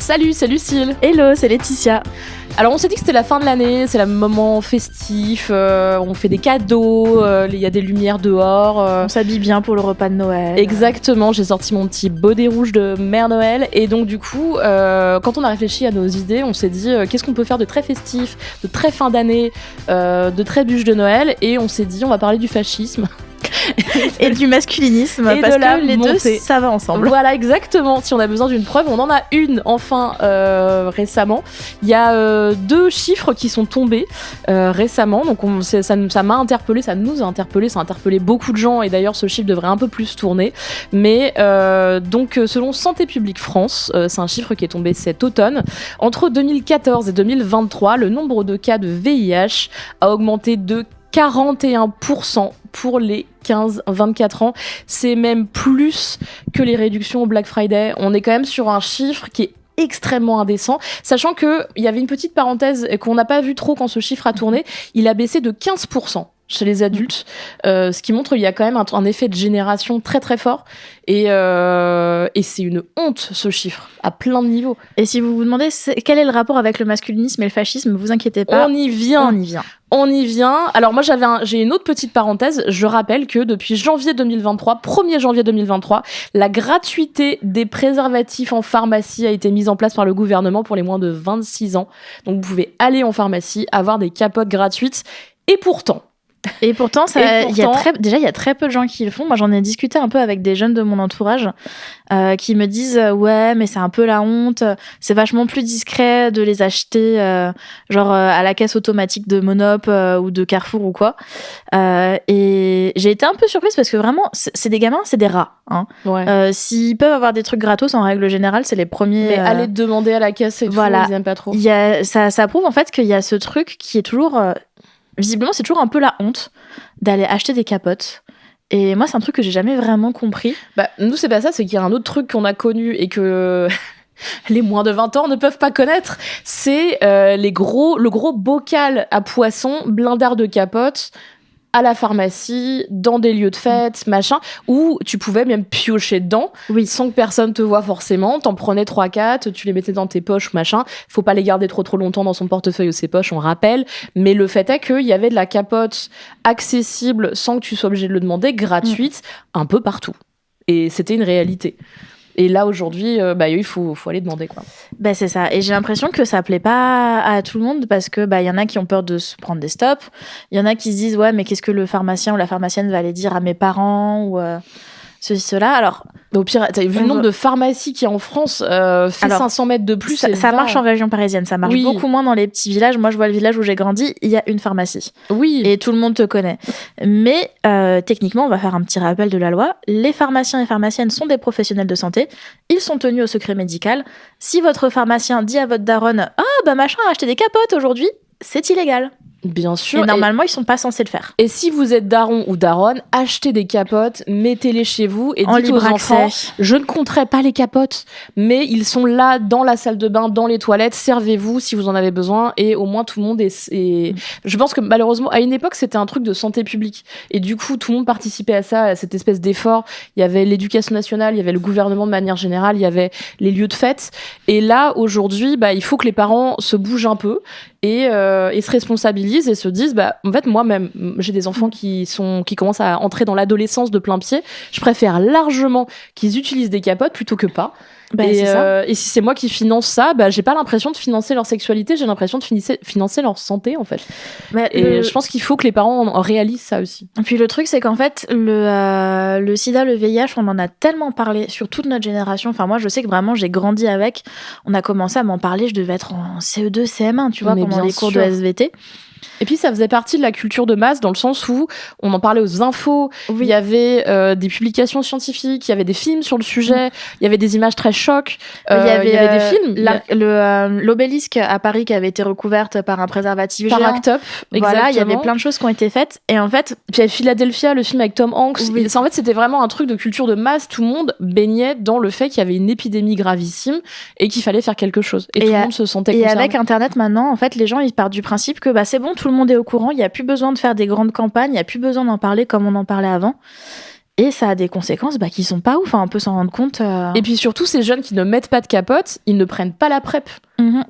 Salut, c'est Lucille. Hello, c'est Laetitia. Alors on s'est dit que c'était la fin de l'année, c'est le moment festif, on fait des cadeaux, il y a des lumières dehors. On s'habille bien pour le repas de Noël. Exactement, j'ai sorti mon petit bonnet rouge de Mère Noël et donc du coup, quand on a réfléchi à nos idées, on s'est dit qu'est-ce qu'on peut faire de très festif, de très fin d'année, de très bûche de Noël, et on s'est dit on va parler du fascisme. Et du masculinisme, et parce de la que les montée. deux, ça va ensemble. Voilà, exactement. Si on a besoin d'une preuve, on en a une, enfin, récemment. Il y a 2 chiffres qui sont tombés récemment. Donc, ça m'a interpellée, ça nous a interpellé, ça a interpellé beaucoup de gens. Et d'ailleurs, ce chiffre devrait un peu plus tourner. Mais donc, selon Santé publique France, c'est un chiffre qui est tombé cet automne. Entre 2014 et 2023, le nombre de cas de VIH a augmenté de 41% pour les 15-24 ans. C'est même plus que les réductions au Black Friday. On est quand même sur un chiffre qui est extrêmement indécent, sachant qu'il y avait une petite parenthèse qu'on n'a pas vu trop quand ce chiffre a tourné. Il a baissé de 15% chez les adultes, ce qui montre qu'il y a quand même un effet de génération très très fort, et c'est une honte, ce chiffre, à plein de niveaux. Et si vous vous demandez quel est le rapport avec le masculinisme et le fascisme, vous inquiétez pas, on y vient. On y vient. Alors moi j'ai une autre petite parenthèse. Je rappelle que depuis janvier 2023, 1er janvier 2023, la gratuité des préservatifs en pharmacie a été mise en place par le gouvernement pour les moins de 26 ans. Donc vous pouvez aller en pharmacie, avoir des capotes gratuites. Et pourtant, il y a très peu de gens qui le font. Moi, j'en ai discuté un peu avec des jeunes de mon entourage qui me disent ouais, mais c'est un peu la honte. C'est vachement plus discret de les acheter à la caisse automatique de Monop ou de Carrefour ou quoi. Et j'ai été un peu surprise parce que vraiment, c'est des gamins, c'est des rats. Hein. Ouais. S'ils peuvent avoir des trucs gratos, en règle générale, c'est les premiers. Mais aller demander à la caisse et voilà. tout, ils aiment pas trop. Ça prouve en fait qu'il y a ce truc qui est toujours visiblement, c'est toujours un peu la honte d'aller acheter des capotes. Et moi, c'est un truc que j'ai jamais vraiment compris. Bah, nous, c'est pas ça, c'est qu'il y a un autre truc qu'on a connu et que les moins de 20 ans ne peuvent pas connaître. C'est le gros bocal à poisson, blindard de capotes, à la pharmacie, dans des lieux de fête, machin, où tu pouvais même piocher dedans, sans que personne te voie forcément. T'en prenais 3-4, tu les mettais dans tes poches, machin. Faut pas les garder trop longtemps dans son portefeuille ou ses poches, on rappelle. Mais le fait est qu'il y avait de la capote accessible, sans que tu sois obligé de le demander, gratuite, un peu partout. Et c'était une réalité. Et là, aujourd'hui, il faut aller demander, quoi. Bah, c'est ça. Et j'ai l'impression que ça plaît pas à tout le monde parce que y en a qui ont peur de se prendre des stops. Il y en a qui se disent, ouais, mais qu'est-ce que le pharmacien ou la pharmacienne va aller dire à mes parents ou ceci, cela. Alors, au pire, t'as vu le nombre de pharmacies qui en France fait 500 mètres de plus. Ça marche en région parisienne. Ça marche beaucoup moins dans les petits villages. Moi, je vois le village où j'ai grandi, il y a une pharmacie. Oui. Et tout le monde te connaît. Mais techniquement, on va faire un petit rappel de la loi. Les pharmaciens et pharmaciennes sont des professionnels de santé. Ils sont tenus au secret médical. Si votre pharmacien dit à votre daronne « Ah, machin a acheté des capotes aujourd'hui », c'est illégal. Bien sûr. Et normalement, ils sont pas censés le faire. Et si vous êtes daron ou daronne, achetez des capotes, mettez-les chez vous et dites aux enfants, je ne compterai pas les capotes, mais ils sont là dans la salle de bain, dans les toilettes, servez-vous si vous en avez besoin, et au moins tout le monde est... Je pense que malheureusement, à une époque, c'était un truc de santé publique. Et du coup, tout le monde participait à ça, à cette espèce d'effort. Il y avait l'éducation nationale, il y avait le gouvernement de manière générale, il y avait les lieux de fête. Et là, aujourd'hui, il faut que les parents se bougent un peu et se responsabilisent et se disent en fait moi-même j'ai des enfants qui commencent à entrer dans l'adolescence de plein pied, je préfère largement qu'ils utilisent des capotes plutôt que pas. Et si c'est moi qui finance ça, j'ai pas l'impression de financer leur sexualité, j'ai l'impression de financer leur santé en fait. Je pense qu'il faut que les parents en réalisent ça aussi. Et puis le truc c'est qu'en fait le sida, le VIH, on en a tellement parlé sur toute notre génération. Enfin moi je sais que vraiment j'ai grandi avec, on a commencé à m'en parler, je devais être en CE2, CM1 tu vois, pendant les cours de SVT. Et puis ça faisait partie de la culture de masse dans le sens où on en parlait aux infos, il y avait des publications scientifiques, il y avait des films sur le sujet, il y avait des images très chocs, il y avait des films. L'obélisque à Paris qui avait été recouverte par un préservatif par géant. Act Up, voilà, il y avait plein de choses qui ont été faites. Et en fait, puis il y avait Philadelphia, le film avec Tom Hanks. En fait, c'était vraiment un truc de culture de masse. Tout le monde baignait dans le fait qu'il y avait une épidémie gravissime et qu'il fallait faire quelque chose. Et tout le monde se sentait concerné. Et avec Internet maintenant, en fait, les gens ils partent du principe que c'est bon, tout le monde est au courant, il n'y a plus besoin de faire des grandes campagnes, il n'y a plus besoin d'en parler comme on en parlait avant. Et ça a des conséquences qui sont pas ouf, on peut s'en rendre compte. Et puis surtout, ces jeunes qui ne mettent pas de capote, ils ne prennent pas la PrEP.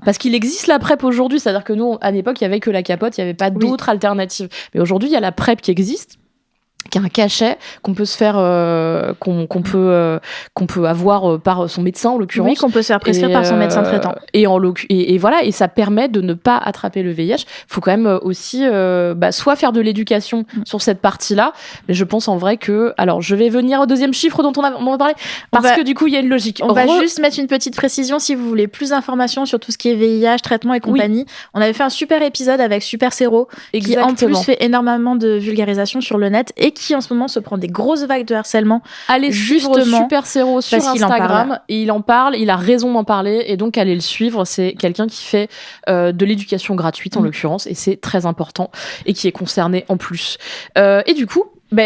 Parce qu'il existe la PrEP aujourd'hui, c'est-à-dire que nous, à l'époque, il y avait que la capote, il y avait pas d'autres alternatives. Mais aujourd'hui, il y a la PrEP qui existe, qui est un cachet qu'on peut se faire, qu'on peut avoir par son médecin en l'occurrence. Oui, qu'on peut se faire prescrire par son médecin traitant. Et voilà, et ça permet de ne pas attraper le VIH. Faut quand même aussi soit faire de l'éducation sur cette partie-là, mais je pense en vrai que, alors je vais venir au deuxième chiffre dont on va parler, parce que du coup il y a une logique. On va juste mettre une petite précision si vous voulez plus d'informations sur tout ce qui est VIH, traitement et compagnie. On avait fait un super épisode avec Super Séro, qui en plus fait énormément de vulgarisation sur le net et qui en ce moment se prend des grosses vagues de harcèlement. Allez suivre Super Séro sur Instagram, et il en parle, il a raison d'en parler, et donc allez le suivre. C'est quelqu'un qui fait de l'éducation gratuite en l'occurrence, et c'est très important, et qui est concerné en plus. Et du coup,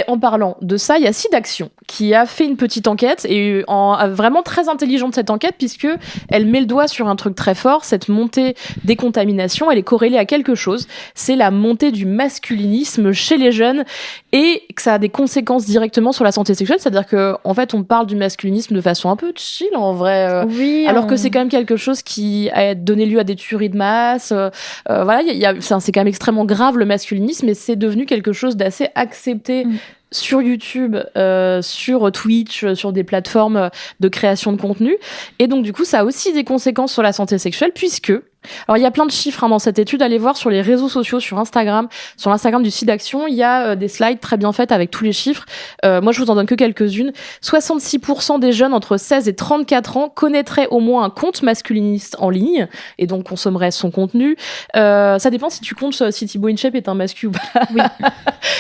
en parlant de ça, il y a SIDAction qui a fait une petite enquête et vraiment très intelligente cette enquête, puisque elle met le doigt sur un truc très fort. Cette montée des contaminations, elle est corrélée à quelque chose. C'est la montée du masculinisme chez les jeunes, et que ça a des conséquences directement sur la santé sexuelle. C'est-à-dire que en fait, on parle du masculinisme de façon un peu chill en vrai, alors que c'est quand même quelque chose qui a donné lieu à des tueries de masse. Voilà, c'est quand même extrêmement grave le masculinisme, et c'est devenu quelque chose d'assez accepté. Sur YouTube, sur Twitch, sur des plateformes de création de contenu. Et donc, du coup, ça a aussi des conséquences sur la santé sexuelle, puisque... Alors, il y a plein de chiffres dans cette étude. Allez voir sur les réseaux sociaux, sur Instagram du SIDAction. Il y a des slides très bien faites avec tous les chiffres. Moi, je vous en donne que quelques-unes. 66% des jeunes entre 16 et 34 ans connaîtraient au moins un compte masculiniste en ligne, et donc consommeraient son contenu. Ça dépend si tu comptes si Thibaut InShape est un mascu ou pas. Oui.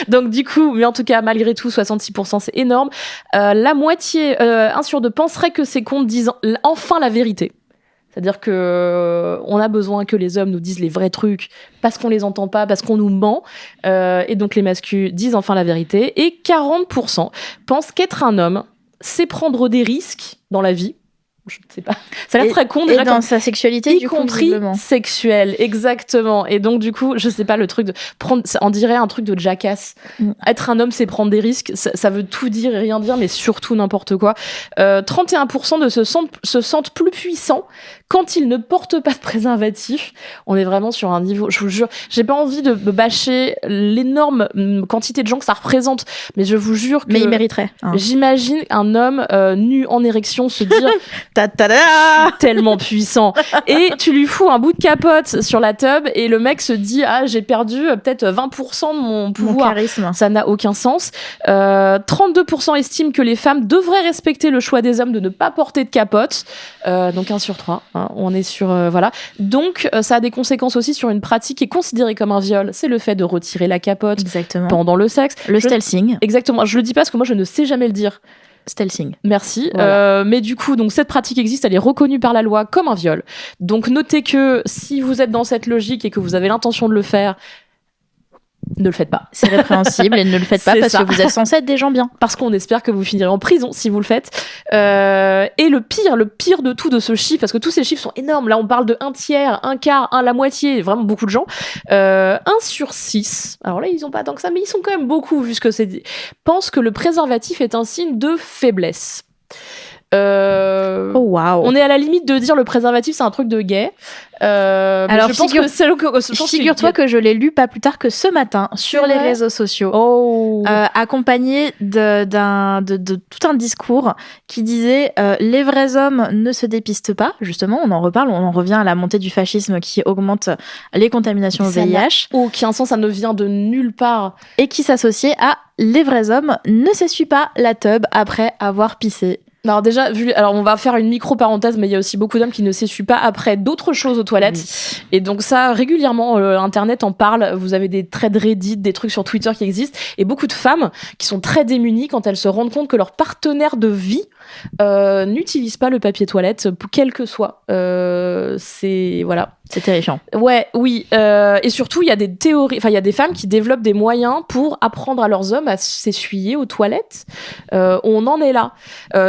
Donc, du coup, mais en tout cas, malgré tout, 66%, c'est énorme. La moitié, 1 sur 2, penserait que ces comptes disent enfin la vérité. C'est-à-dire que on a besoin que les hommes nous disent les vrais trucs parce qu'on les entend pas, parce qu'on nous ment. Et donc les masculins disent enfin la vérité. Et 40% pensent qu'être un homme, c'est prendre des risques dans la vie. Je ne sais pas. Ça a l'air très con déjà. Et dans sa sexualité, y compris sexuelle, exactement. Et donc du coup, je sais pas, le truc de prendre, on dirait un truc de Jackass. Être un homme, c'est prendre des risques. Ça veut tout dire et rien dire, mais surtout n'importe quoi. 31% se sentent plus puissants quand ils ne portent pas de préservatif. On est vraiment sur un niveau, je vous jure, j'ai pas envie de bâcher l'énorme quantité de gens que ça représente, mais je vous jure que... Mais il mériterait. J'imagine un homme nu en érection se dire tellement puissant. Et tu lui fous un bout de capote sur la tub et le mec se dit j'ai perdu peut-être 20% de mon pouvoir. Mon charisme. Ça n'a aucun sens. 32% estiment que les femmes devraient respecter le choix des hommes de ne pas porter de capote. Donc 1 sur 3. On est sur voilà. Donc ça a des conséquences aussi sur une pratique qui est considérée comme un viol. C'est le fait de retirer la capote pendant le sexe. Le stealthing. Exactement. Je le dis pas parce que moi je ne sais jamais le dire. Stealthing. Merci. Voilà. Mais du coup, donc cette pratique existe, elle est reconnue par la loi comme un viol. Donc notez que si vous êtes dans cette logique et que vous avez l'intention de le faire, ne le faites pas. C'est répréhensible et ne le faites pas parce que vous êtes censé être des gens bien. Parce qu'on espère que vous finirez en prison si vous le faites. Et le pire de tout de ce chiffre, parce que tous ces chiffres sont énormes. Là, on parle de 1 tiers, 1 quart, la moitié, vraiment beaucoup de gens. 1 sur 6, alors là, ils ont pas tant que ça, mais ils sont quand même beaucoup, vu ce que c'est, pensent que le préservatif est un signe de faiblesse. Oh wow. On est à la limite de dire le préservatif c'est un truc de gay. Alors figure-toi que je l'ai lu pas plus tard que ce matin sur les réseaux sociaux, accompagné de tout un discours qui disait les vrais hommes ne se dépistent pas. Justement, on en reparle, on en revient à la montée du fascisme qui augmente les contaminations au VIH. Aucun sens, ça ne vient de nulle part. Et qui s'associe à les vrais hommes ne s'essuient pas la teub après avoir pissé. Alors déjà, on va faire une micro-parenthèse, mais il y a aussi beaucoup d'hommes qui ne s'essuient pas après d'autres choses aux toilettes. Oui. Et donc ça, régulièrement, Internet en parle. Vous avez des threads Reddit, des trucs sur Twitter qui existent. Et beaucoup de femmes qui sont très démunies quand elles se rendent compte que leur partenaire de vie n'utilise pas le papier toilette, quel que soit. C'est terrifiant. Oui. Et surtout, il y a des théories, il y a des femmes qui développent des moyens pour apprendre à leurs hommes à s'essuyer aux toilettes. On en est là.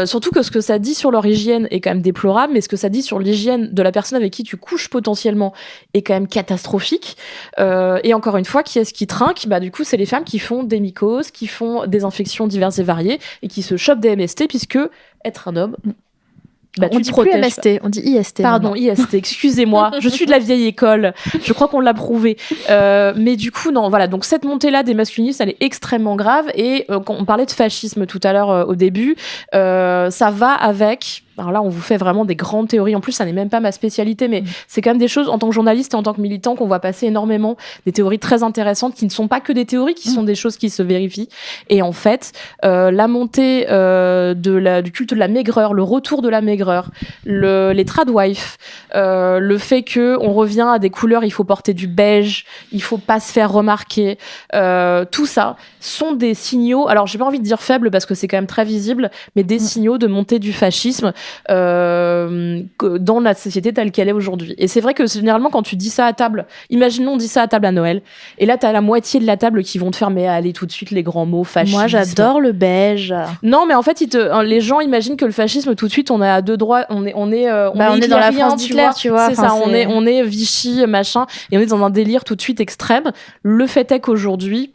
Surtout que ce que ça dit sur leur hygiène est quand même déplorable, mais ce que ça dit sur l'hygiène de la personne avec qui tu couches potentiellement est quand même catastrophique. Et encore une fois, qui est-ce qui trinque ? Du coup, c'est les femmes qui font des mycoses, qui font des infections diverses et variées et qui se chopent des MST, puisque être un homme... on dit plus MST, on dit IST. Pardon, IST, excusez-moi. Je suis de la vieille école. Je crois qu'on l'a prouvé. Mais du coup, non, voilà. Donc, cette montée-là des masculinistes, elle est extrêmement grave. Et quand on parlait de fascisme tout à l'heure au début, ça va avec... Alors là, on vous fait vraiment des grandes théories. En plus, ça n'est même pas ma spécialité, mais c'est quand même des choses, en tant que journaliste et en tant que militant, qu'on voit passer énormément, des théories très intéressantes qui ne sont pas que des théories, qui sont des choses qui se vérifient. Et en fait, la montée du culte de la maigreur, le retour de la maigreur, les tradwives, le fait qu'on revient à des couleurs, il faut porter du beige, il faut pas se faire remarquer, tout ça sont des signaux, alors j'ai pas envie de dire faibles parce que c'est quand même très visible, mais des signaux de montée du fascisme dans la société telle qu'elle est aujourd'hui. Et c'est vrai que généralement quand tu dis ça à table, imaginons on dit ça à table à Noël, et là t'as la moitié de la table qui vont te faire mais allez tout de suite les grands mots, fascisme. Moi j'adore le beige. Non mais en fait les gens imaginent que le fascisme tout de suite on est à deux droits, on est dans la France d'Hitler, tu vois. C'est ça, on est Vichy machin, et on est dans un délire tout de suite extrême. Le fait est qu'aujourd'hui,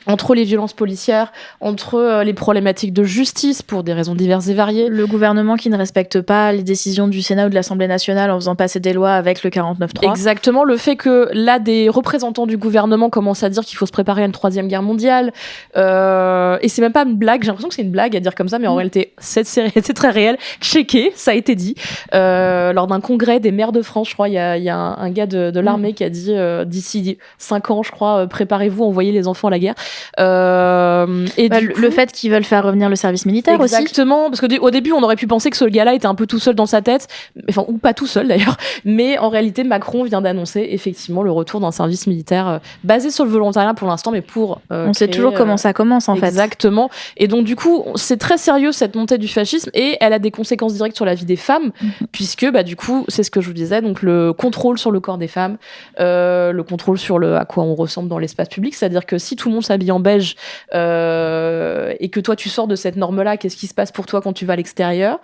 entre les violences policières, entre les problématiques de justice pour des raisons diverses et variées. Le gouvernement qui ne respecte pas les décisions du Sénat ou de l'Assemblée nationale en faisant passer des lois avec le 49.3. Exactement, le fait que là, des représentants du gouvernement commencent à dire qu'il faut se préparer à une 3e guerre mondiale. Et c'est même pas une blague, j'ai l'impression que c'est une blague à dire comme ça, mais en réalité, c'est très réel. Checké, ça a été dit. Lors d'un congrès des maires de France, je crois, il y a un gars de l'armée qui a dit d'ici 5 ans, je crois, préparez-vous, envoyez les enfants à la guerre. Le fait qu'ils veulent faire revenir le service militaire aussi. Exactement, parce qu'au début on aurait pu penser que ce gars-là était un peu tout seul dans sa tête, enfin ou pas tout seul d'ailleurs, mais en réalité Macron vient d'annoncer effectivement le retour d'un service militaire basé sur le volontariat pour l'instant, mais pour on sait toujours comment ça commence en fait. Exactement, et donc du coup c'est très sérieux cette montée du fascisme et elle a des conséquences directes sur la vie des femmes, puisque du coup c'est ce que je vous disais, donc le contrôle sur le corps des femmes, le contrôle sur à quoi on ressemble dans l'espace public, c'est-à-dire que si tout le monde s'habille en beige et que toi tu sors de cette norme-là, qu'est-ce qui se passe pour toi quand tu vas à l'extérieur?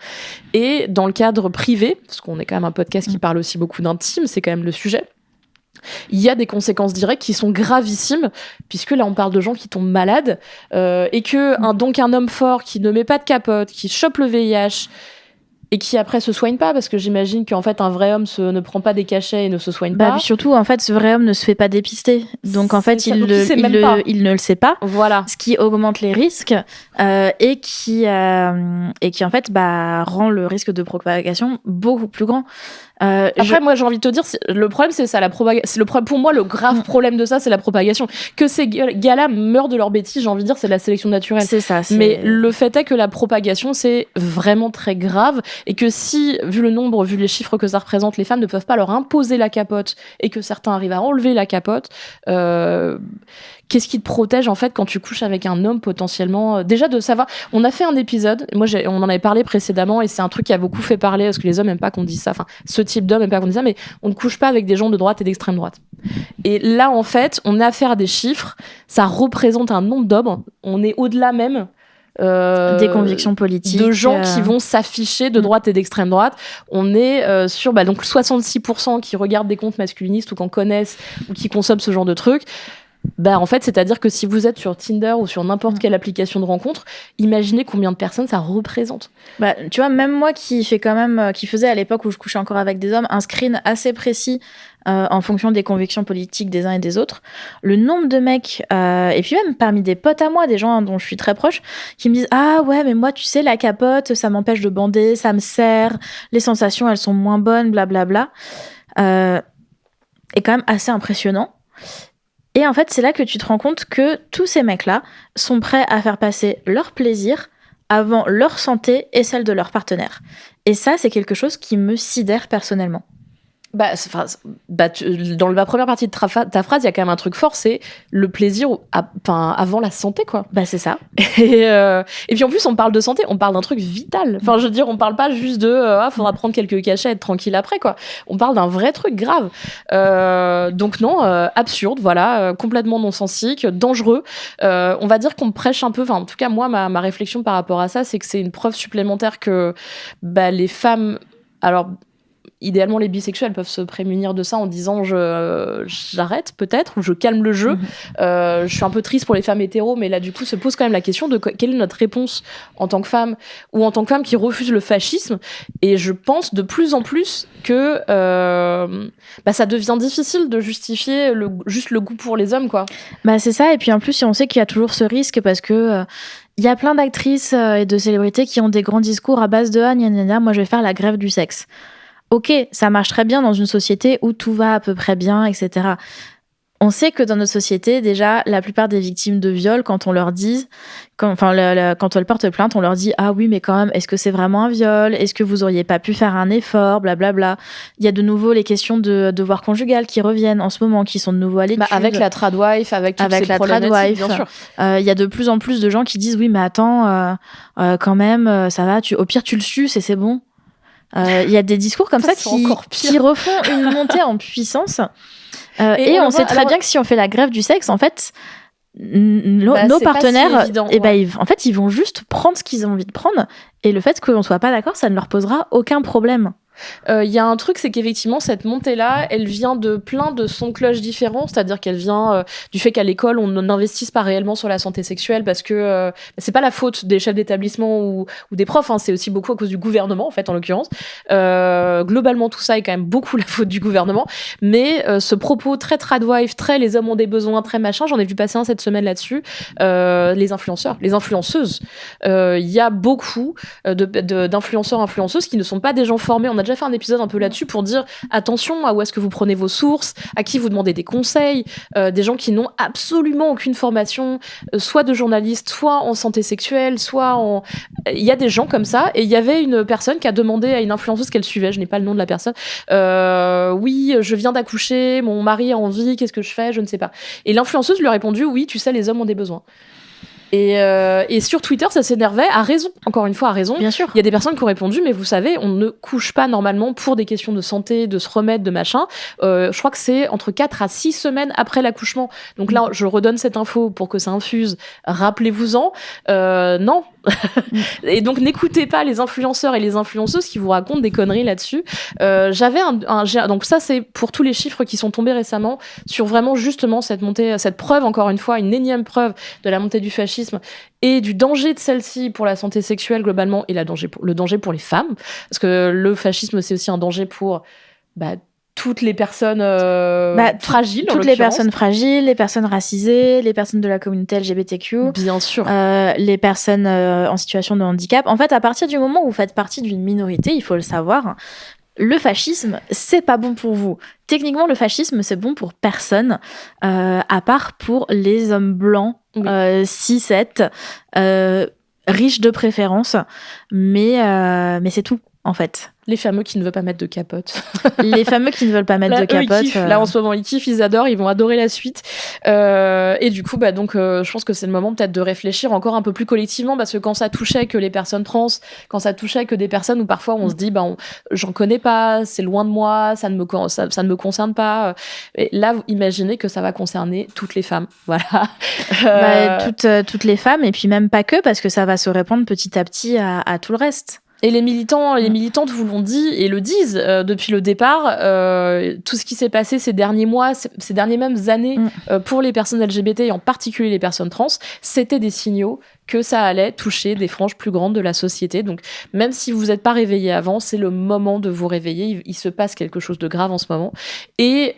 Et dans le cadre privé, parce qu'on est quand même un podcast qui parle aussi beaucoup d'intime, c'est quand même le sujet, il y a des conséquences directes qui sont gravissimes, puisque là on parle de gens qui tombent malades et que donc un homme fort qui ne met pas de capote, qui chope le VIH et qui après se soigne pas, parce que j'imagine qu'en fait un vrai homme ne prend pas des cachets et ne se soigne pas. Surtout en fait ce vrai homme ne se fait pas dépister, donc en fait il ne le sait pas. Voilà. Ce qui augmente les risques et qui en fait rend le risque de propagation beaucoup plus grand. Après, moi, j'ai envie de te dire, le problème, c'est ça, la propagation. Pour moi, le grave problème de ça, c'est la propagation. Que ces gars-là meurent de leur bêtise, j'ai envie de dire, c'est la sélection naturelle. C'est ça. Mais le fait est que la propagation, c'est vraiment très grave, et que si, vu le nombre, vu les chiffres que ça représente, les femmes ne peuvent pas leur imposer la capote, et que certains arrivent à enlever la capote, qu'est-ce qui te protège en fait quand tu couches avec un homme potentiellement déjà de savoir. On a fait un épisode, on en avait parlé précédemment, et c'est un truc qui a beaucoup fait parler parce que les hommes aiment pas qu'on dise ça, enfin ce type d'homme aime pas qu'on dise ça, mais on ne couche pas avec des gens de droite et d'extrême droite. Et là en fait on a affaire à des chiffres, ça représente un nombre d'hommes, on est au-delà même des convictions politiques, de gens qui vont s'afficher de droite et d'extrême droite. On est sur donc 66% qui regardent des comptes masculinistes ou qui en connaissent ou qui consomment ce genre de trucs. En fait, c'est-à-dire que si vous êtes sur Tinder ou sur n'importe quelle application de rencontre, imaginez combien de personnes ça représente. Tu vois, même moi qui faisais à l'époque où je couchais encore avec des hommes un screen assez précis en fonction des convictions politiques des uns et des autres, le nombre de mecs, et puis même parmi des potes à moi, des gens dont je suis très proche, qui me disent « Ah ouais, mais moi, tu sais, la capote, ça m'empêche de bander, ça me serre, les sensations, elles sont moins bonnes, blablabla. » est quand même assez impressionnant. Et en fait, c'est là que tu te rends compte que tous ces mecs-là sont prêts à faire passer leur plaisir avant leur santé et celle de leur partenaire. Et ça, c'est quelque chose qui me sidère personnellement. Dans la première partie de ta phrase, il y a quand même un truc fort, c'est le plaisir avant la santé, quoi. C'est ça. Et puis en plus, on parle de santé, on parle d'un truc vital. Enfin, je veux dire, on parle pas juste de faudra prendre quelques cachets, être tranquille après, quoi. On parle d'un vrai truc grave. Donc non, absurde, voilà, complètement non-sensique, dangereux. On va dire qu'on prêche un peu, enfin en tout cas moi, ma réflexion par rapport à ça, c'est que c'est une preuve supplémentaire que les femmes, alors idéalement, les bisexuels peuvent se prémunir de ça en disant j'arrête peut-être, ou je calme le jeu. Je suis un peu triste pour les femmes hétéros, mais là, du coup, se pose quand même la question de quelle est notre réponse en tant que femme, ou en tant que femme qui refuse le fascisme. Et je pense de plus en plus que ça devient difficile de justifier juste le goût pour les hommes, quoi. C'est ça, et puis en plus, on sait qu'il y a toujours ce risque parce que... il y a plein d'actrices et de célébrités qui ont des grands discours à base de « Ah, gna gna gna, moi je vais faire la grève du sexe ». Ok, ça marche très bien dans une société où tout va à peu près bien, etc. On sait que dans notre société, déjà, la plupart des victimes de viol, quand on leur dit, quand elles portent plainte, on leur dit « Ah oui, mais quand même, est-ce que c'est vraiment un viol ? Est-ce que vous auriez pas pu faire un effort ? Blablabla. » Il y a de nouveau les questions de devoir conjugal qui reviennent en ce moment, qui sont de nouveau à l'étude. Avec la tradwife, avec toutes ces problématiques, bien sûr. Il y a de plus en plus de gens qui disent « Oui, mais attends, quand même, ça va, au pire, tu le suces et c'est bon. » Il y a des discours comme ça qui refont une montée en puissance. Et on sait très bien que si on fait la grève du sexe, en fait, nos partenaires, ils vont juste prendre ce qu'ils ont envie de prendre. Et le fait qu'on soit pas d'accord, ça ne leur posera aucun problème. Il y a un truc, c'est qu'effectivement cette montée-là, elle vient de plein de sons de cloche différents, c'est-à-dire qu'elle vient du fait qu'à l'école on n'investisse pas réellement sur la santé sexuelle parce que c'est pas la faute des chefs d'établissement ou des profs, hein, c'est aussi beaucoup à cause du gouvernement en fait en l'occurrence. Globalement tout ça est quand même beaucoup la faute du gouvernement, mais ce propos très tradwife, très les hommes ont des besoins, très machin, j'en ai vu passer un cette semaine là-dessus, les influenceurs, les influenceuses, il y a beaucoup d'influenceurs, influenceuses qui ne sont pas des gens formés. On a déjà fait un épisode un peu là-dessus pour dire attention à où est-ce que vous prenez vos sources, à qui vous demandez des conseils, des gens qui n'ont absolument aucune formation, soit de journaliste, soit en santé sexuelle, soit en... Il y a des gens comme ça, et il y avait une personne qui a demandé à une influenceuse qu'elle suivait, je n'ai pas le nom de la personne, oui, je viens d'accoucher, mon mari a envie, qu'est-ce que je fais, je ne sais pas. Et l'influenceuse lui a répondu, oui, tu sais, les hommes ont des besoins. Et sur Twitter, ça s'énervait, à raison, encore une fois, à raison. Bien sûr. Il y a des personnes qui ont répondu, mais vous savez, on ne couche pas normalement pour des questions de santé, de se remettre, de machin. Je crois que c'est entre 4 à 6 semaines après l'accouchement. Donc là, je redonne cette info pour que ça infuse. Rappelez-vous-en. Non. Et donc, n'écoutez pas les influenceurs et les influenceuses qui vous racontent des conneries là-dessus. Donc ça, c'est pour tous les chiffres qui sont tombés récemment sur vraiment justement cette montée, cette preuve, encore une fois, une énième preuve de la montée du fascisme et du danger de celle-ci pour la santé sexuelle globalement et le danger pour les femmes. Parce que le fascisme, c'est aussi un danger pour toutes les personnes fragiles. Toutes les personnes fragiles, les personnes racisées, les personnes de la communauté LGBTQ. Bien sûr. Les personnes en situation de handicap. En fait, à partir du moment où vous faites partie d'une minorité, il faut le savoir, le fascisme, c'est pas bon pour vous. Techniquement, le fascisme, c'est bon pour personne, à part pour les hommes blancs, oui. 6-7, riches de préférence, mais c'est tout, en fait. Les fameux qui ne veulent pas mettre de capote. Les fameux qui ne veulent pas mettre de capote. Ils kiffent. Là, en ce moment, ils kiffent, ils adorent, ils vont adorer la suite. Et du coup, je pense que c'est le moment peut-être de réfléchir encore un peu plus collectivement, parce que quand ça touchait que les personnes trans, quand ça touchait que des personnes où parfois on se dit, j'en connais pas, c'est loin de moi, ça ne me concerne pas. Et là, vous imaginez que ça va concerner toutes les femmes. Voilà. Toutes les femmes, et puis même pas que, parce que ça va se répandre petit à petit à tout le reste. Et les militantes vous l'ont dit et le disent depuis le départ, tout ce qui s'est passé ces derniers mois, ces dernières mêmes années pour les personnes LGBT et en particulier les personnes trans, c'était des signaux que ça allait toucher des franges plus grandes de la société. Donc même si vous n'êtes pas réveillé avant, c'est le moment de vous réveiller. Il se passe quelque chose de grave en ce moment. Et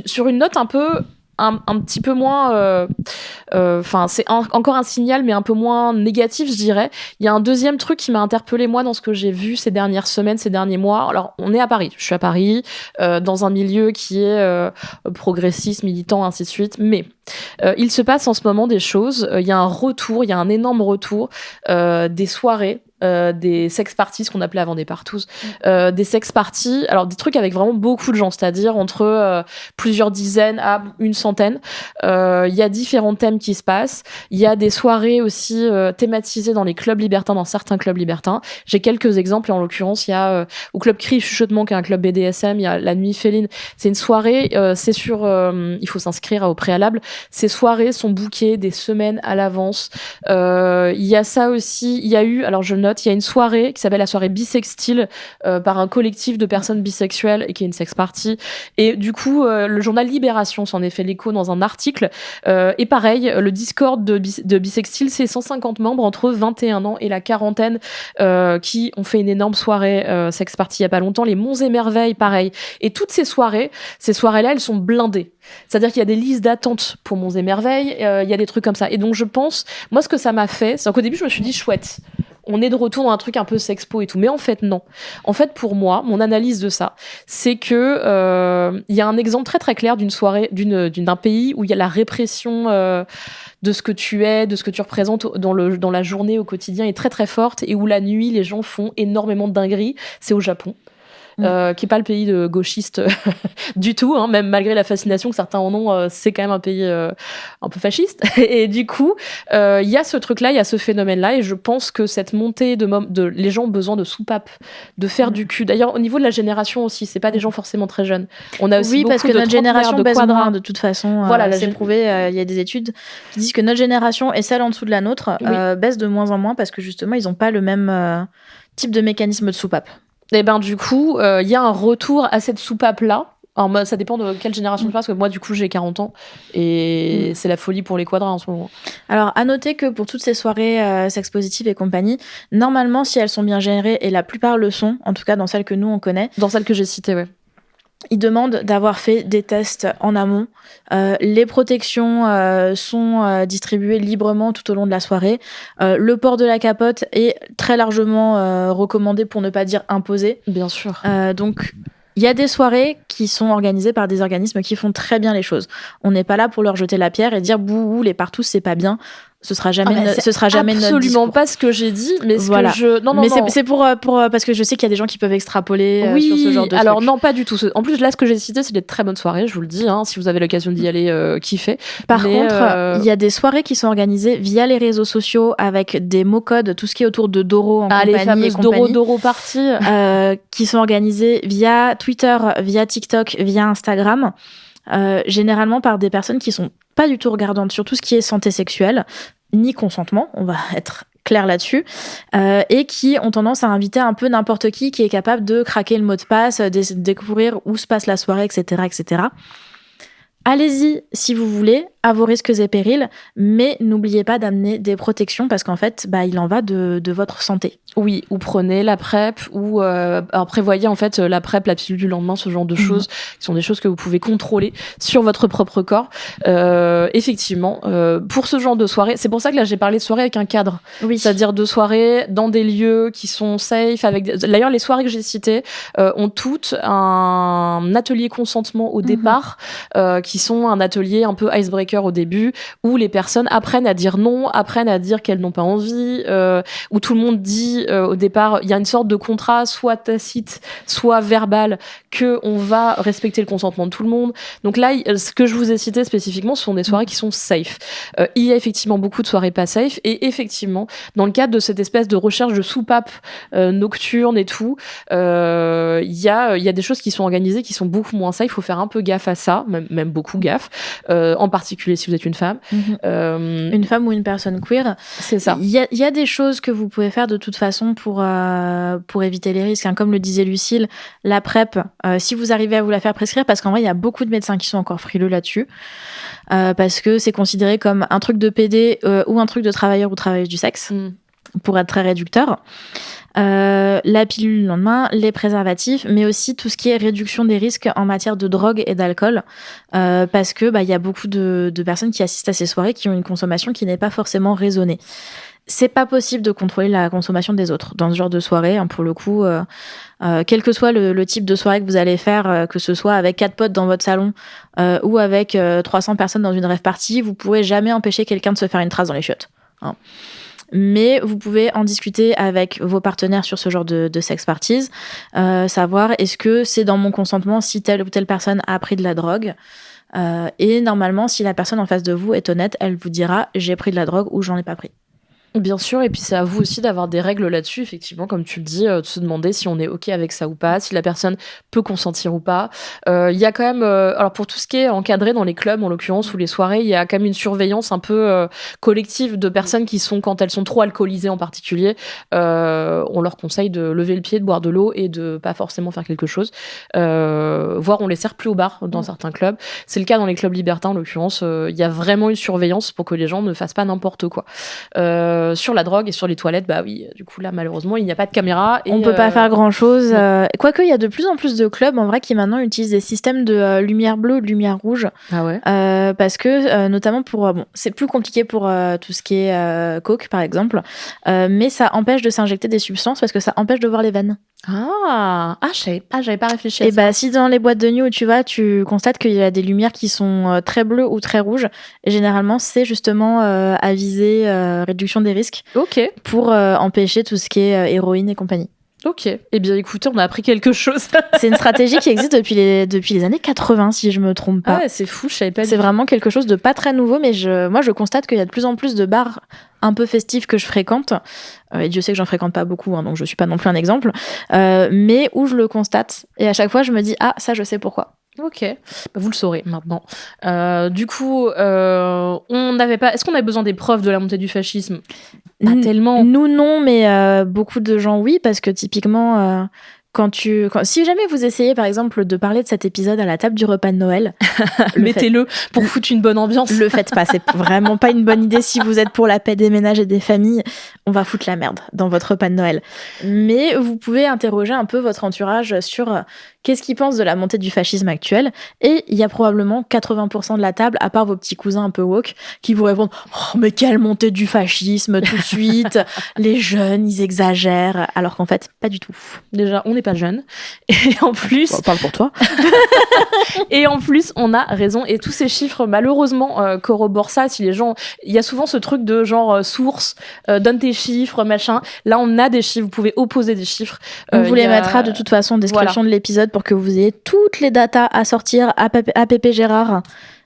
sur une note un petit peu moins c'est encore un signal mais un peu moins négatif, je dirais. Il y a un deuxième truc qui m'a interpellée moi dans ce que j'ai vu ces dernières semaines, ces derniers mois. Alors on est à Paris, je suis à Paris, dans un milieu qui est progressiste, militant, ainsi de suite, mais Il se passe en ce moment des choses. Il y a un énorme retour des soirées. Des sex parties, ce qu'on appelait avant des partous, des sex parties, alors des trucs avec vraiment beaucoup de gens, c'est-à-dire entre plusieurs dizaines à une centaine. Il y a différents thèmes qui se passent. Il y a des soirées aussi thématisées dans les clubs libertins, dans certains clubs libertins. J'ai quelques exemples, et en l'occurrence, il y a au club Cri Chuchotement, qui est un club BDSM, il y a la Nuit Féline. C'est une soirée, c'est sur, il faut s'inscrire au préalable. Ces soirées sont bookées des semaines à l'avance. Il y a ça aussi, il y a eu, alors je note, il y a une soirée qui s'appelle la soirée Bisextile par un collectif de personnes bisexuelles et qui est une sex party. Et du coup, le journal Libération s'en est fait l'écho dans un article. Et pareil, le Discord de Bisextile, c'est 150 membres entre 21 ans et la quarantaine qui ont fait une énorme soirée sex party il y a pas longtemps. Les Monts et Merveilles, pareil. Et toutes ces soirées-là, elles sont blindées. C'est-à-dire qu'il y a des listes d'attente pour Monts et Merveilles, il y a des trucs comme ça. Et donc je pense, moi ce que ça m'a fait, c'est qu'au début je me suis dit chouette, on est de retour dans un truc un peu sexpo et tout. Mais en fait, non. En fait, pour moi, mon analyse de ça, c'est que il y a un exemple très très clair d'une soirée, d'un pays où il y a la répression de ce que tu es, de ce que tu représentes dans la journée, au quotidien, est très très forte, et où la nuit, les gens font énormément de dingueries. C'est au Japon. Qui est pas le pays de gauchistes du tout, hein, même malgré la fascination que certains en ont, c'est quand même un pays un peu fasciste. Et du coup, il y a ce truc-là, il y a ce phénomène-là, et je pense que cette montée les gens ont besoin de soupapes, de faire du cul. D'ailleurs, au niveau de la génération aussi, c'est pas des gens forcément très jeunes. On a aussi parce que notre génération baisse moins, de toute façon. Voilà, c'est prouvé. Il y a des études qui disent que notre génération et celle en dessous de la nôtre baissent de moins en moins parce que justement, ils ont pas le même type de mécanisme de soupape. Et ben du coup, il y a un retour à cette soupape-là. Alors, ça dépend de quelle génération tu passes, parce que moi, du coup, j'ai 40 ans et c'est la folie pour les quadras en ce moment. Alors, à noter que pour toutes ces soirées sex positives et compagnie, normalement, si elles sont bien gérées, et la plupart le sont, en tout cas dans celles que nous, on connaît. Dans celles que j'ai citées, ouais. Ils demandent d'avoir fait des tests en amont. Les protections sont distribuées librement tout au long de la soirée. Le port de la capote est très largement recommandé, pour ne pas dire imposé. Bien sûr. Donc, il y a des soirées qui sont organisées par des organismes qui font très bien les choses. On n'est pas là pour leur jeter la pierre et dire bouh, les partous, c'est pas bien. Ce sera jamais absolument pas ce que j'ai dit, mais voilà. Non, c'est pour parce que je sais qu'il y a des gens qui peuvent extrapoler sur ce genre de alors trucs. Non, pas du tout. En plus, là, ce que j'ai cité, c'est des très bonnes soirées, je vous le dis, hein, si vous avez l'occasion d'y aller, kiffez. Par contre, il y a des soirées qui sont organisées via les réseaux sociaux avec des mots codes, tout ce qui est autour de Doro en compagnie, les fameuses Doro parties, qui sont organisées via Twitter, via TikTok, via Instagram. Généralement par des personnes qui sont pas du tout regardantes sur tout ce qui est santé sexuelle ni consentement, on va être clair là-dessus, et qui ont tendance à inviter un peu n'importe qui est capable de craquer le mot de passe, de découvrir où se passe la soirée, etc., etc. Allez-y si vous voulez, à vos risques et périls, mais n'oubliez pas d'amener des protections parce qu'en fait, il en va de votre santé. Oui, ou prenez la PrEP, ou alors prévoyez en fait la PrEP, la pilule du lendemain, ce genre de choses, qui sont des choses que vous pouvez contrôler sur votre propre corps. Effectivement, pour ce genre de soirée, c'est pour ça que là j'ai parlé de soirée avec un cadre, c'est-à-dire de soirée dans des lieux qui sont safe. D'ailleurs, les soirées que j'ai citées ont toutes un atelier consentement au départ, qui sont un atelier un peu icebreaker au début, où les personnes apprennent à dire non, apprennent à dire qu'elles n'ont pas envie, où tout le monde dit au départ, il y a une sorte de contrat, soit tacite, soit verbal, que on va respecter le consentement de tout le monde. Donc là, ce que je vous ai cité spécifiquement, ce sont des soirées qui sont safe. Il y a effectivement beaucoup de soirées pas safe, et effectivement, dans le cadre de cette espèce de recherche de soupape nocturne et tout, il y a des choses qui sont organisées qui sont beaucoup moins safe. Il faut faire un peu gaffe à ça, même beaucoup gaffe, en particulier si vous êtes une femme. Une femme ou une personne queer. C'est ça. Il y a des choses que vous pouvez faire de toute façon pour éviter les risques. Hein. Comme le disait Lucille, la PrEP, si vous arrivez à vous la faire prescrire, parce qu'en vrai, il y a beaucoup de médecins qui sont encore frileux là-dessus, parce que c'est considéré comme un truc de PD ou un truc de travailleur ou travailleuse du sexe, pour être très réducteur. La pilule le lendemain, les préservatifs, mais aussi tout ce qui est réduction des risques en matière de drogue et d'alcool, parce que y a beaucoup de personnes qui assistent à ces soirées qui ont une consommation qui n'est pas forcément raisonnée. c'est pas possible de contrôler la consommation des autres dans ce genre de soirée, hein, pour le coup. Quel que soit le type de soirée que vous allez faire, que ce soit avec 4 potes dans votre salon ou avec 300 personnes dans une rave party, vous pourrez jamais empêcher quelqu'un de se faire une trace dans les chiottes, hein. Mais vous pouvez en discuter avec vos partenaires sur ce genre de sex parties, savoir est-ce que c'est dans mon consentement si telle ou telle personne a pris de la drogue. Et normalement, si la personne en face de vous est honnête, elle vous dira j'ai pris de la drogue ou j'en ai pas pris. Bien sûr, et puis c'est à vous aussi d'avoir des règles là-dessus, effectivement, comme tu le dis, de se demander si on est OK avec ça ou pas, si la personne peut consentir ou pas. Il y a quand même, alors pour tout ce qui est encadré dans les clubs, en l'occurrence, ou les soirées, il y a quand même une surveillance un peu collective de personnes qui sont, quand elles sont trop alcoolisées en particulier, on leur conseille de lever le pied, de boire de l'eau et de pas forcément faire quelque chose. Voire on les sert plus au bar dans certains clubs. C'est le cas dans les clubs libertins, en l'occurrence. Il y a vraiment une surveillance pour que les gens ne fassent pas n'importe quoi. Sur la drogue et sur les toilettes, bah oui, du coup là malheureusement il n'y a pas de caméra. Et on peut pas faire grand chose. Quoique il y a de plus en plus de clubs en vrai qui maintenant utilisent des systèmes de lumière bleue ou de lumière rouge. Ah ouais. Parce que notamment pour c'est plus compliqué pour tout ce qui est coke par exemple, mais ça empêche de s'injecter des substances parce que ça empêche de voir les veines. J'avais pas réfléchi à ça. Et bah si dans les boîtes de nuit où tu vas, tu constates qu'il y a des lumières qui sont très bleues ou très rouges, et généralement c'est justement à viser réduction des risques. Ok. Pour empêcher tout ce qui est héroïne et compagnie. Ok. Eh bien écoutez, on a appris quelque chose. C'est une stratégie qui existe depuis les années 80 si je me trompe pas. Ah ouais, c'est fou, je savais pas. C'est vraiment quelque chose de pas très nouveau, mais moi je constate qu'il y a de plus en plus de bars un peu festifs que je fréquente, et Dieu sait que j'en fréquente pas beaucoup, hein, donc je suis pas non plus un exemple, mais où je le constate, et à chaque fois je me dis ah ça je sais pourquoi. Ok, bah, vous le saurez maintenant. Du coup, on n'avait pas. Est-ce qu'on avait besoin des preuves de la montée du fascisme ? Pas tellement. Nous non, mais beaucoup de gens oui, parce que typiquement. Si jamais vous essayez par exemple de parler de cet épisode à la table du repas de Noël, mettez-le pour foutre une bonne ambiance. Le faites pas, c'est vraiment pas une bonne idée si vous êtes pour la paix des ménages et des familles. On va foutre la merde dans votre repas de Noël. Mais vous pouvez interroger un peu votre entourage sur qu'est-ce qu'ils pensent de la montée du fascisme actuel. Et il y a probablement 80% de la table, à part vos petits cousins un peu woke, qui vous répondent « Oh, mais quelle montée du fascisme tout de suite ! Les jeunes, ils exagèrent. » Alors qu'en fait, pas du tout. Déjà, on n'est pas jeunes. Et en plus... On parle pour toi. Et en plus, on a raison. Et tous ces chiffres, malheureusement, corroborent ça. Si les gens... Il y a souvent ce truc de genre source, donne tes chiffres, machin. Là, on a des chiffres. Vous pouvez opposer des chiffres. On vous les mettra de toute façon en description de l'épisode pour que vous ayez toutes les datas à sortir à Pépé Gérard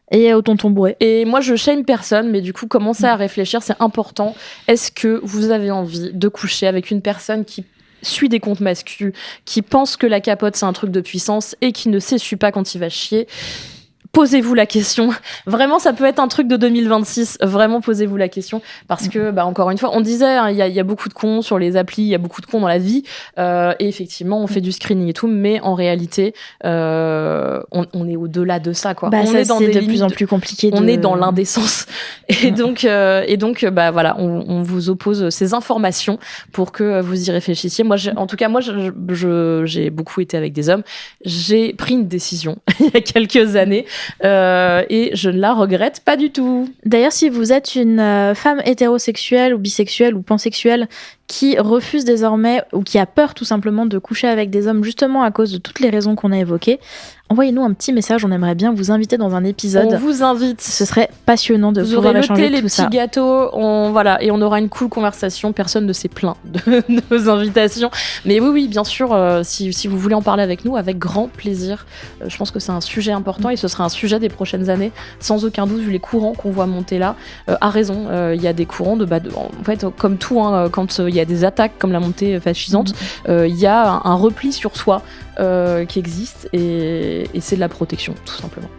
et au tonton Bourré. Et moi, je shame personne, mais du coup, commencez à réfléchir, c'est important. Est-ce que vous avez envie de coucher avec une personne qui suit des comptes masculins, qui pense que la capote, c'est un truc de puissance et qui ne s'essuie pas quand il va chier? Posez-vous la question. Vraiment, ça peut être un truc de 2026. Vraiment, posez-vous la question. Parce que, bah, encore une fois, on disait, hein, il y a beaucoup de cons sur les applis, il y a beaucoup de cons dans la vie. Et effectivement, on fait du screening et tout. Mais en réalité, on est au-delà de ça, quoi. Bah, on ça, est dans c'est des de plus en plus compliqué. On est dans l'indécence. Et donc, bah, voilà, on vous oppose ces informations pour que vous y réfléchissiez. Moi, en tout cas, moi, j'ai beaucoup été avec des hommes. J'ai pris une décision il y a quelques années. Et je ne la regrette pas du tout. D'ailleurs, si vous êtes une femme hétérosexuelle ou bisexuelle ou pansexuelle qui refuse désormais ou qui a peur tout simplement de coucher avec des hommes justement à cause de toutes les raisons qu'on a évoquées, envoyez-nous un petit message, on aimerait bien vous inviter dans un épisode. On vous invite. Ce serait passionnant de pouvoir échanger tout ça. Vous aurez les petits gâteaux, et on aura une cool conversation. Personne ne s'est plaint de nos invitations. Mais oui, bien sûr, si vous voulez en parler avec nous, avec grand plaisir. Je pense que c'est un sujet important et ce sera un sujet des prochaines années, sans aucun doute, vu les courants qu'on voit monter là. À raison, il y a des courants en fait, comme tout, hein, quand il y a des attaques comme la montée fascisante, il y a un repli sur soi qui existe et c'est de la protection, tout simplement.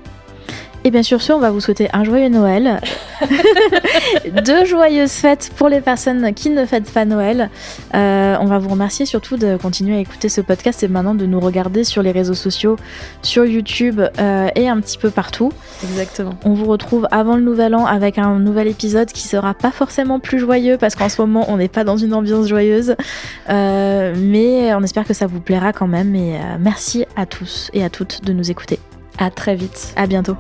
Et bien sûr, on va vous souhaiter un joyeux Noël, de joyeuses fêtes pour les personnes qui ne fêtent pas Noël. On va vous remercier surtout de continuer à écouter ce podcast et maintenant de nous regarder sur les réseaux sociaux, sur YouTube et un petit peu partout. Exactement. On vous retrouve avant le Nouvel An avec un nouvel épisode qui sera pas forcément plus joyeux parce qu'en ce moment on n'est pas dans une ambiance joyeuse, mais on espère que ça vous plaira quand même et merci à tous et à toutes de nous écouter. À très vite. À bientôt.